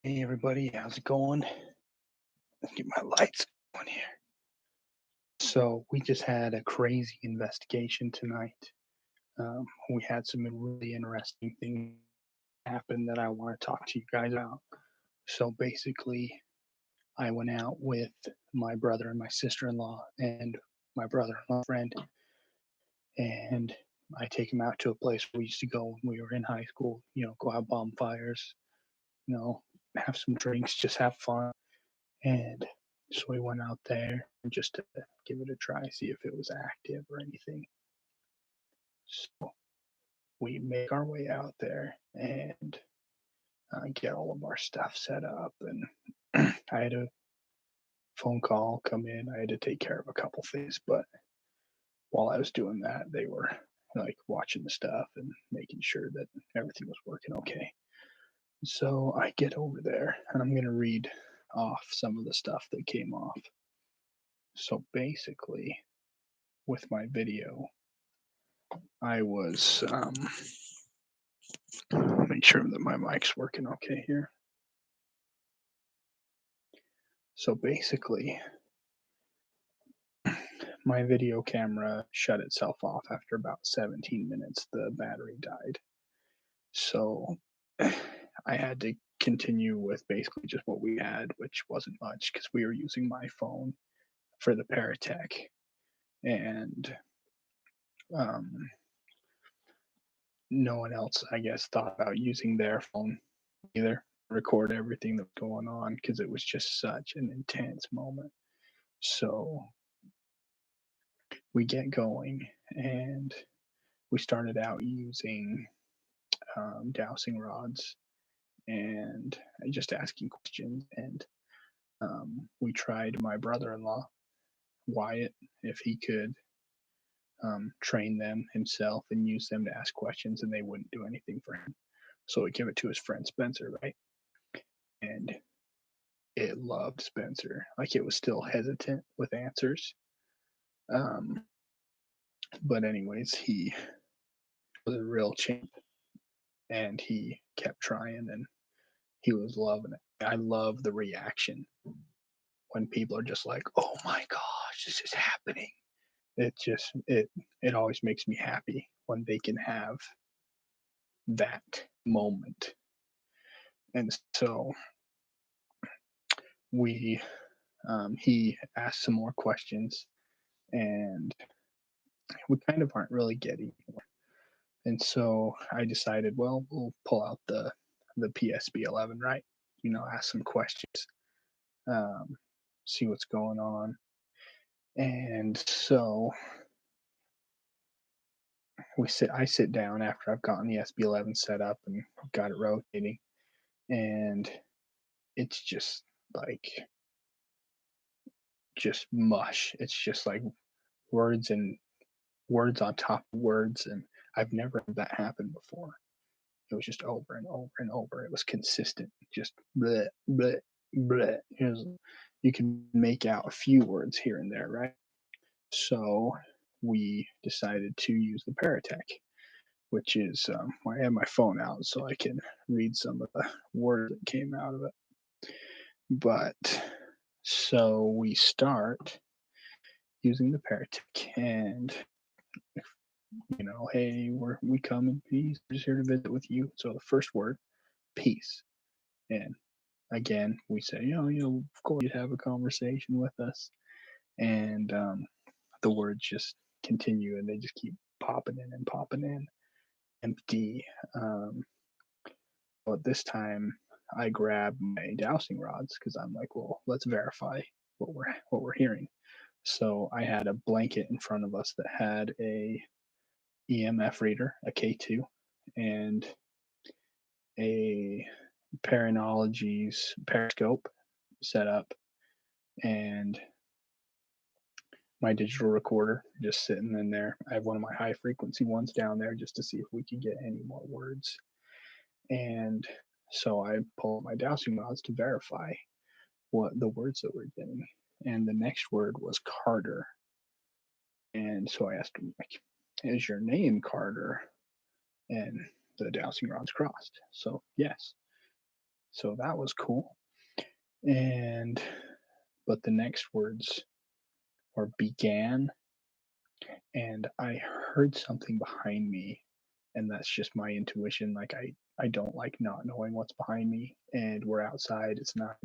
Hey everybody, how's it going? Let's get my lights on here. So we just had a crazy investigation tonight. We had some really interesting things happen that I want to talk to you guys about. So basically, I went out with my brother and my sister-in-law and my brother-in-law friend, and I take him out to a place we used to go when we were in high school. Go have bonfires, you know, have some drinks, just have fun. And so we went out there just to give it a try, see if it was active or anything. So we make our way out there and get all of our stuff set up. And I had a phone call come in. I had to take care of a couple things, but while I was doing that, they were like watching the stuff and making sure that everything was working okay. So I get over there and I'm going to read off some of the stuff that came off. So basically, with my video, I was make sure that my mic's working okay here. So basically, my video camera shut itself off after about 17 minutes. The battery died. So I had to continue with basically just what we had, which wasn't much because we were using my phone for the Paratech. And um, no one else, I guess, thought about using their phone either. Record everything that was going on because it was just such an intense moment. So we get going and we started out using dowsing rods and just asking questions. And we tried my brother in law, Wyatt, if he could train them himself and use them to ask questions, and they wouldn't do anything for him. So we give it to his friend Spencer, right? And it loved Spencer. Like it was still hesitant with answers. Um, but anyways, he was a real champ, and he kept trying, and he was loving it. I love the reaction when people are just like, "Oh my gosh, this is happening." It always makes me happy when they can have that moment. And so we he asked some more questions, and we kind of aren't really getting anywhere. And so I decided, well, we'll pull out the PSB 11, right? Ask some questions, um, see what's going on. And so I sit down after I've gotten the SB 11 set up and got it rotating, and it's just like just mush. It's just like words and words on top of words, and I've never had that happen before. It was just over and over and over. It was consistent, just bleh, bleh, bleh. You can make out a few words here and there, right? So we decided to use the Paratech, which is I have my phone out so I can read some of the words that came out of it. But so we start using the Paratech, and hey, we come in peace. We're just here to visit with you. So the first word, peace, and again we say, of course you have a conversation with us, and the words just continue, and they just keep popping in and popping in. Empty. Um, but this time I grab my dowsing rods because I'm like, well, let's verify what we're hearing. So I had a blanket in front of us that had a EMF reader, a K2, and a Paranology's periscope set up, and my digital recorder just sitting in there. I have one of my high frequency ones down there just to see if we could get any more words. And so I pull up my dowsing rods to verify what the words that we're getting. And the next word was Carter. And so I asked him, like, is your name Carter? And the dowsing rods crossed. So yes. So that was cool. And but the next words were began, and I heard something behind me, and that's just my intuition. Like I don't like not knowing what's behind me, and we're outside. It's night.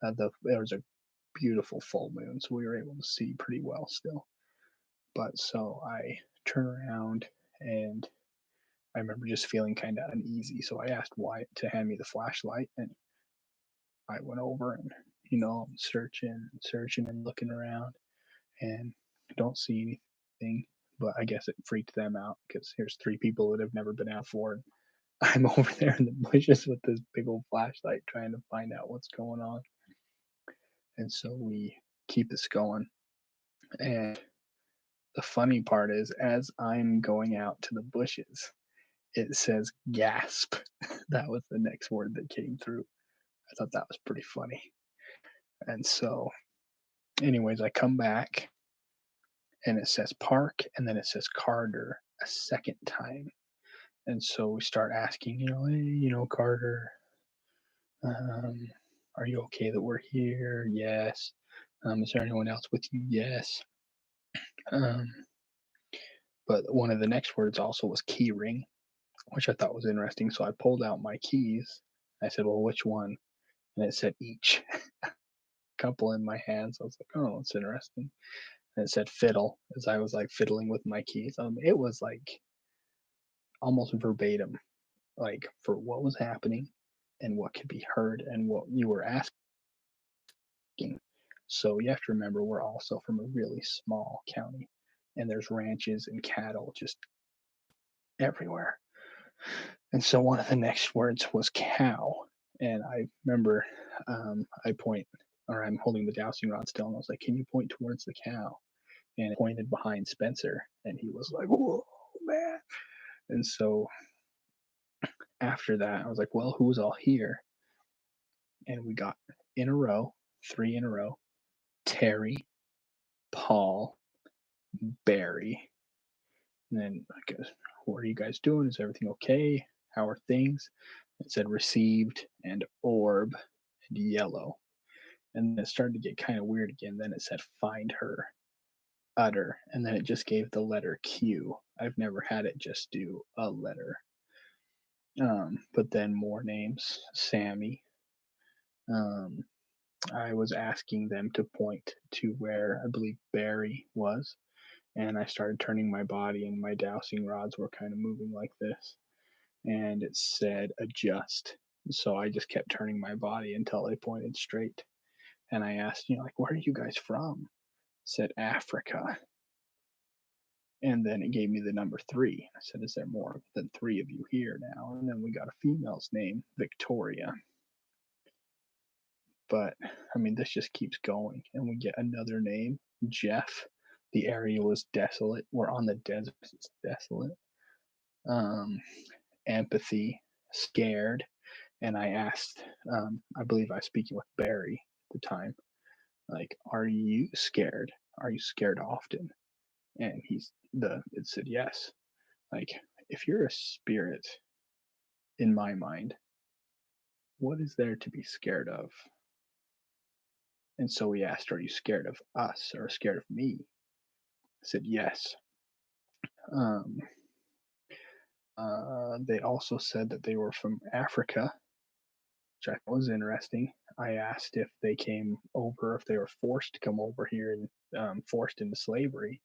There was a beautiful full moon, so we were able to see pretty well still. But so I turn around, and I remember just feeling kind of uneasy. So I asked Wyatt to hand me the flashlight, and I went over and I'm searching and looking around, and don't see anything. But I guess it freaked them out because here's three people that have never been out before, and I'm over there in the bushes with this big old flashlight trying to find out what's going on. And so we keep this going. And the funny part is, as I'm going out to the bushes, it says gasp. That was the next word that came through. I thought that was pretty funny. And so, anyways, I come back and it says park and then it says Carter a second time. And so we start asking, hey, Carter, um, are you okay that we're here? Yes. Is there anyone else with you? Yes. Um, but one of the next words also was key ring, which I thought was interesting. So I pulled out my keys. I said, well, which one? And it said each. Couple in my hands. I was like, oh, that's interesting. And it said fiddle as I was like fiddling with my keys. It was like almost verbatim, like for what was happening and what could be heard and what you were asking. So you have to remember, we're also from a really small county, and there's ranches and cattle just everywhere. And so one of the next words was cow. And I remember I point, or I'm holding the dowsing rod still, and I was like, can you point towards the cow? And it pointed behind Spencer, and he was like, whoa, man. And so after that, I was like, well, who's all here? And we got in a row, three in a row, Terry, Paul, Barry. And then I guess, what are you guys doing? Is everything okay? How are things? It said received and orb and yellow. And then it started to get kind of weird again. Then it said find her, utter, and then it just gave the letter Q. I've never had it just do a letter. But then more names, Sammy. Um, I was asking them to point to where I believe Barry was, and I started turning my body, and my dowsing rods were kind of moving like this, and it said adjust. So I just kept turning my body until they pointed straight. And I asked, like, where are you guys from? It said Africa. And then it gave me the number three. I said, is there more than three of you here now? And then we got a female's name, Victoria. But I mean, this just keeps going. And we get another name, Jeff. The area was desolate. We're on the desert, it's desolate. Um, empathy, scared. And I asked, I believe I was speaking with Barry at the time, like, are you scared? Are you scared often? And it said yes. Like, if you're a spirit, in my mind, what is there to be scared of? And so we asked, are you scared of us or scared of me? I said yes. Um, they also said that they were from Africa, which I thought was interesting. I asked if they came over, if they were forced to come over here and forced into slavery.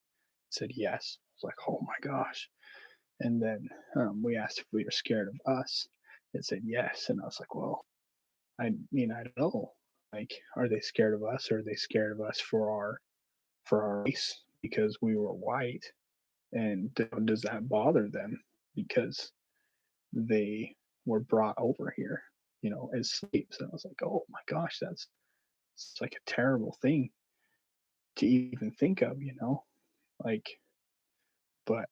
It said yes. I was like, oh my gosh. And then we asked if we were scared of us. It said yes. And I was like, well, I mean, I don't know. Like, are they scared of us, or are they scared of us for our race because we were white? And does that bother them because they were brought over here, as slaves? And I was like, oh my gosh, it's like a terrible thing to even think of, like. But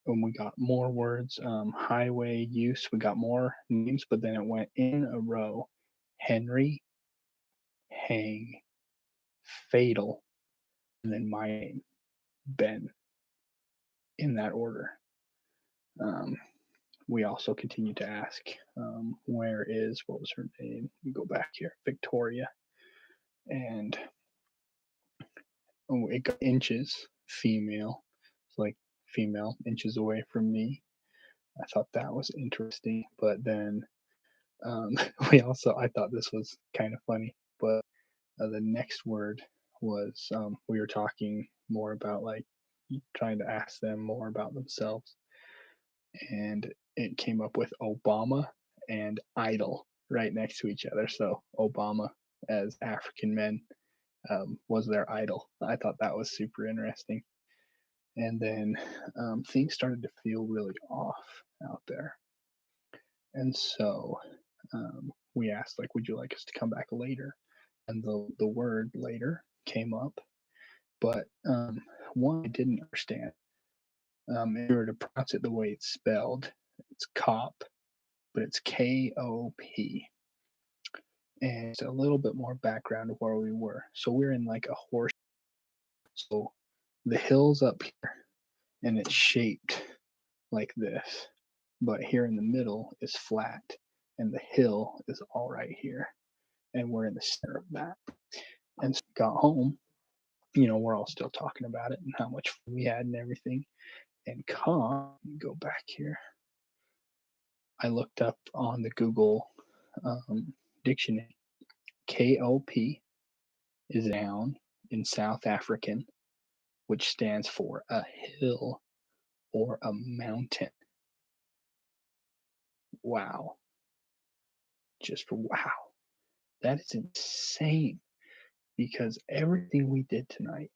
when we got more words, highway use, we got more names, but then it went in a row: Henry, hang, fatal, and then my name, Ben, in that order. Um, we also continued to ask, where is, what was her name? We go back here, Victoria. And oh, it got inches, female. It's like female, inches away from me. I thought that was interesting. But then um, I thought this was kind of funny. But the next word was, we were talking more about like trying to ask them more about themselves. And it came up with Obama and idol right next to each other. So Obama as African men, was their idol. I thought that was super interesting. And then things started to feel really off out there. And so we asked, like, would you like us to come back later? And the word later came up, but one I didn't understand. If you were to pronounce it the way it's spelled, it's cop, but it's KOP. And it's a little bit more background of where we were. So we're in like a horse. So the hills up here, and it's shaped like this, but here in the middle is flat, and the hill is all right here, and we're in the center of that. And so got home, we're all still talking about it and how much fun we had and everything. And go back here. I looked up on the Google dictionary. KOP is down in South African, which stands for a hill or a mountain. Wow. Just wow. That is insane because everything we did tonight,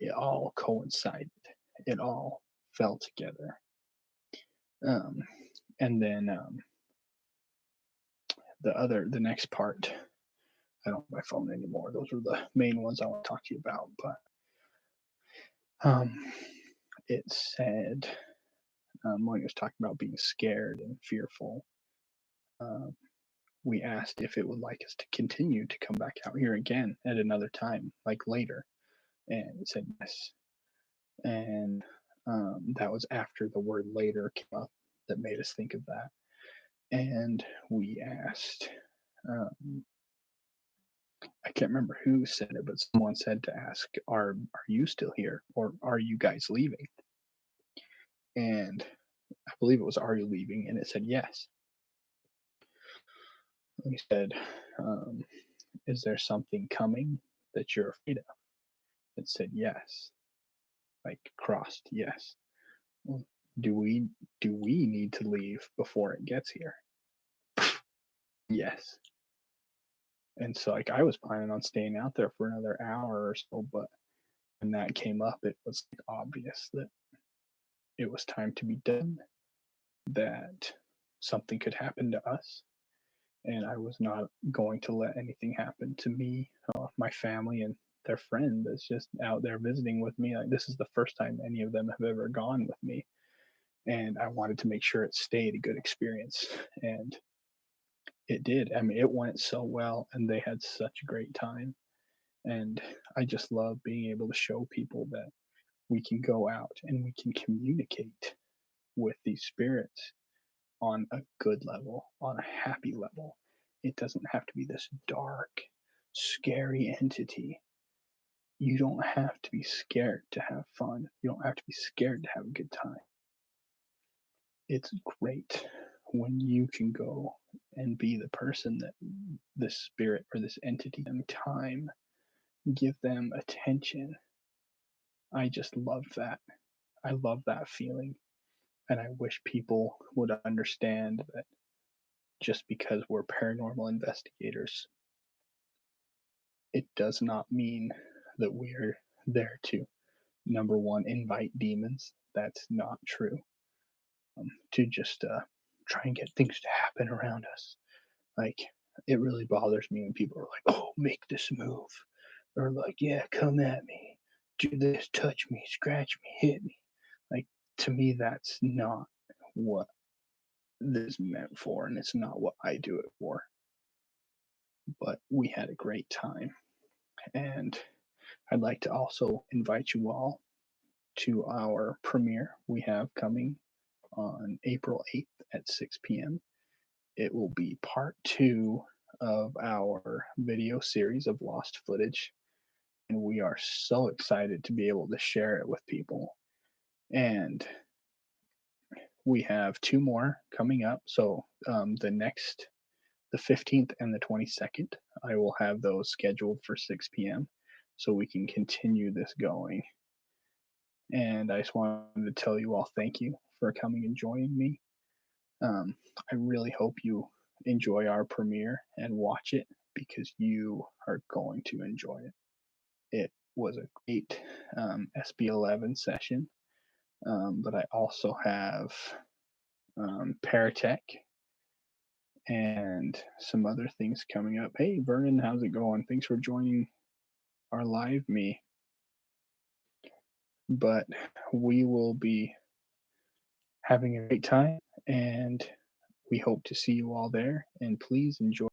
it all coincided. It all fell together. Um, and then the next part, I don't have my phone anymore. Those are the main ones I want to talk to you about. But it said, when it was talking about being scared and fearful, um, we asked if it would like us to continue to come back out here again at another time, like later. And it said yes. And that was after the word later came up that made us think of that. And we asked, um, I can't remember who said it, but someone said to ask, are you still here or are you guys leaving? And I believe it was, are you leaving? And it said yes. We said, um, is there something coming that you're afraid of? It said yes, like crossed yes. Well, do we need to leave before it gets here? Yes. And so like I was planning on staying out there for another hour or so, but when that came up, it was like, obvious that it was time to be done, that something could happen to us, and I was not going to let anything happen to me, my family, and their friend that's just out there visiting with me. Like this is the first time any of them have ever gone with me, and I wanted to make sure it stayed a good experience, and it did. I mean, it went so well, and they had such a great time. And I just love being able to show people that we can go out and we can communicate with these spirits on a good level, on a happy level. It doesn't have to be this dark, scary entity. You don't have to be scared to have fun. You don't have to be scared to have a good time. It's great when you can go and be the person that this spirit or this entity them time, give them attention. I just love that. I love that feeling. And I wish people would understand that just because we're paranormal investigators, it does not mean that we're there to, number one, invite demons. That's not true. To just try and get things to happen around us. Like, it really bothers me when people are like, oh, make this move. Or like, yeah, come at me. Do this, touch me, scratch me, hit me. Like, to me, that's not what this is meant for, and it's not what I do it for. But we had a great time. And I'd like to also invite you all to our premiere we have coming on April 8th at 6 p.m. It will be part two of our video series of lost footage, and we are so excited to be able to share it with people. And we have two more coming up. So the 15th and the 22nd, I will have those scheduled for 6 p.m. so we can continue this going. And I just wanted to tell you all thank you for coming and joining me. I really hope you enjoy our premiere and watch it because you are going to enjoy it. It was a great SB11 session, but I also have Paratech and some other things coming up. Hey, Vernon, how's it going? Thanks for joining our live me. But we will be having a great time, and we hope to see you all there. And please enjoy